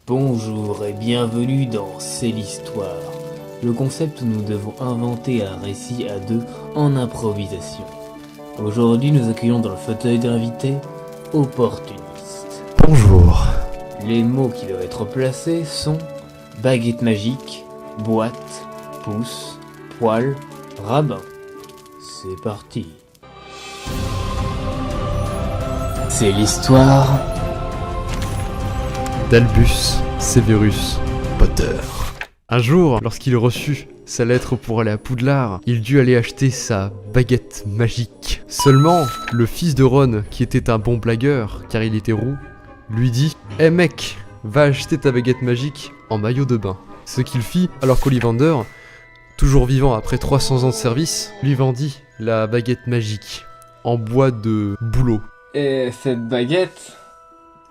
Bonjour et bienvenue dans C'est l'Histoire, le concept où nous devons inventer un récit à deux en improvisation. Aujourd'hui, nous accueillons dans le fauteuil d'invité Opportuniste. Bonjour. Les mots qui doivent être placés sont baguette magique, boîte, pouce, poil, rabbin. C'est parti. C'est l'histoire d'Albus Severus Potter. Un jour, lorsqu'il reçut sa lettre pour aller à Poudlard, il dut aller acheter sa baguette magique. Seulement, le fils de Ron, qui était un bon blagueur, car il était roux, lui dit « Eh mec, va acheter ta baguette magique en maillot de bain ». Ce qu'il fit, alors qu'Ollivander, toujours vivant après 300 ans de service, lui vendit la baguette magique en bois de bouleau. Et cette baguette,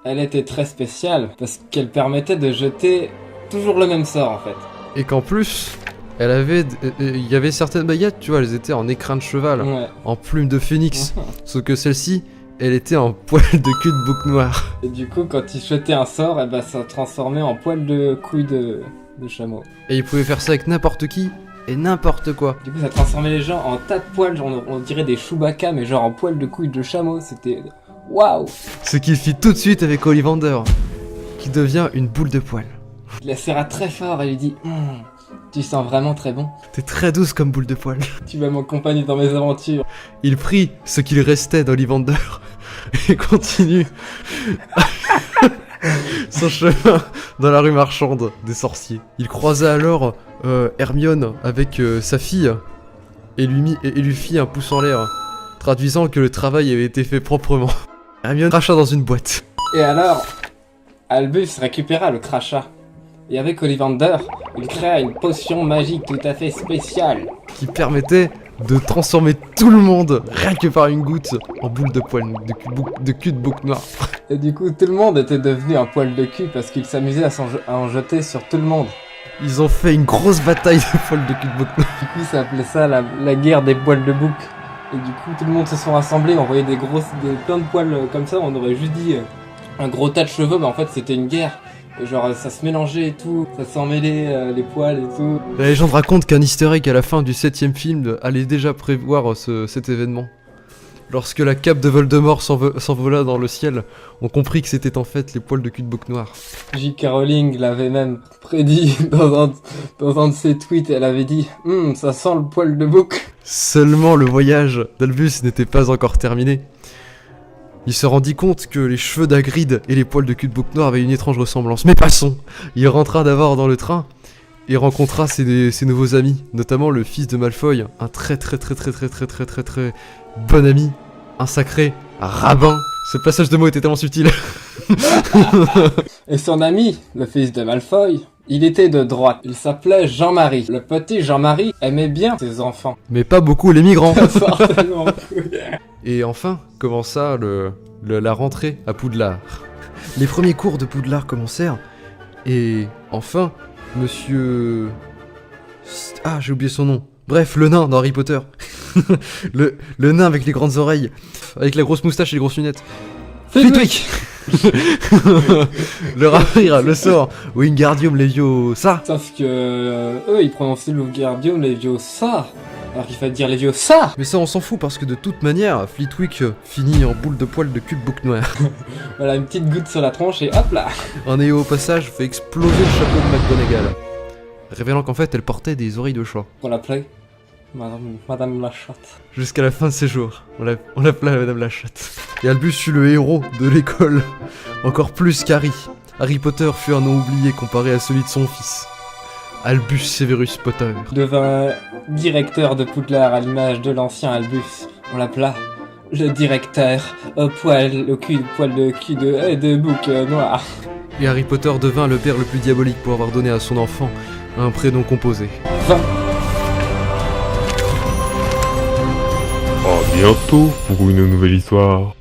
elle était très spéciale parce qu'elle permettait de jeter toujours le même sort en fait. Et qu'en plus, il y avait certaines baguettes, tu vois, elles étaient en écrin de cheval, Ouais. en plume de phénix, sauf que celle-ci, elle était en poil de cul de bouc noir. Et du coup, quand il jetait un sort, et ça transformait en poil de couille de chameau. Et il pouvait faire ça avec n'importe qui et n'importe quoi. Du coup, ça transformait les gens en tas de poils, genre on dirait des Chewbacca, mais genre en poil de couille de chameau. C'était waouh! Ce qu'il fit tout de suite avec Ollivander, qui devient une boule de poil. Il la serra très fort et lui dit tu sens vraiment très bon. T'es très douce comme boule de poil. Tu vas m'accompagner dans mes aventures. Il prit ce qu'il restait d'Ollivander et continue son chemin dans la rue marchande des sorciers. Il croisa alors Hermione avec sa fille et lui fit un pouce en l'air, traduisant que le travail avait été fait proprement. Hermione cracha dans une boîte. Et alors, Albus récupéra le crachat. Et avec Ollivander, il créa une potion magique tout à fait spéciale. Qui permettait de transformer tout le monde, rien que par une goutte, en boule de poil, de cul de bouc noir. Et du coup, tout le monde était devenu un poil de cul parce qu'il s'amusait à en jeter sur tout le monde. Ils ont fait une grosse bataille de poils de cul de bouc noir. Du coup, ça appelait ça la guerre des poils de bouc. Et du coup, tout le monde se sont rassemblés, on voyait plein de poils comme ça, on aurait juste dit un gros tas de cheveux, mais en fait c'était une guerre. Et genre ça se mélangeait et tout, ça s'emmêlait les poils et tout. La légende raconte qu'un easter egg à la fin du 7ème film allait déjà prévoir cet événement. Lorsque la cape de Voldemort s'envola dans le ciel, on comprit que c'était en fait les poils de cul de bouc noir. J.K. Rowling l'avait même prédit dans un de ses tweets, elle avait dit « ça sent le poil de bouc ». Seulement le voyage d'Albus n'était pas encore terminé. Il se rendit compte que les cheveux d'Hagrid et les poils de cul de bouc noir avaient une étrange ressemblance. Mais passons. Il rentra d'abord dans le train et rencontra ses nouveaux amis, notamment le fils de Malfoy, un très bon ami, un sacré rabbin. Ce passage de mots était tellement subtil. Et son ami, le fils de Malfoy, il était de droite. Il s'appelait Jean-Marie. Le petit Jean-Marie aimait bien ses enfants. Mais pas beaucoup les migrants. Certainement. Et enfin commença la rentrée à Poudlard. Les premiers cours de Poudlard commencèrent. Et enfin, monsieur... Ah, j'ai oublié son nom. Bref, le nain dans Harry Potter. le nain avec les grandes oreilles, avec la grosse moustache et les grosses lunettes. Flitwick. Le ravir, le sort, Wingardium Leviosa. Sauf que eux, ils prononcient le Wingardium Leviosa. Alors qu'il fallait dire Leviosa. Mais ça on s'en fout parce que de toute manière, Flitwick finit en boule de poil de cul de bouc noir. Voilà, une petite goutte sur la tronche et hop là. Un éo au passage fait exploser le chapeau de McGonagall, révélant qu'en fait elle portait des oreilles de chat. On l'appelait Madame la chatte. Jusqu'à la fin de ses jours, on l'appelait Madame la chatte. Et Albus fut le héros de l'école, encore plus qu'Harry. Harry Potter fut un nom oublié comparé à celui de son fils, Albus Severus Potter. Devint directeur de Poudlard à l'image de l'ancien Albus. On l'appela le directeur au poil de cul de bouc noir. Et Harry Potter devint le père le plus diabolique pour avoir donné à son enfant un prénom composé. À bientôt pour une nouvelle histoire.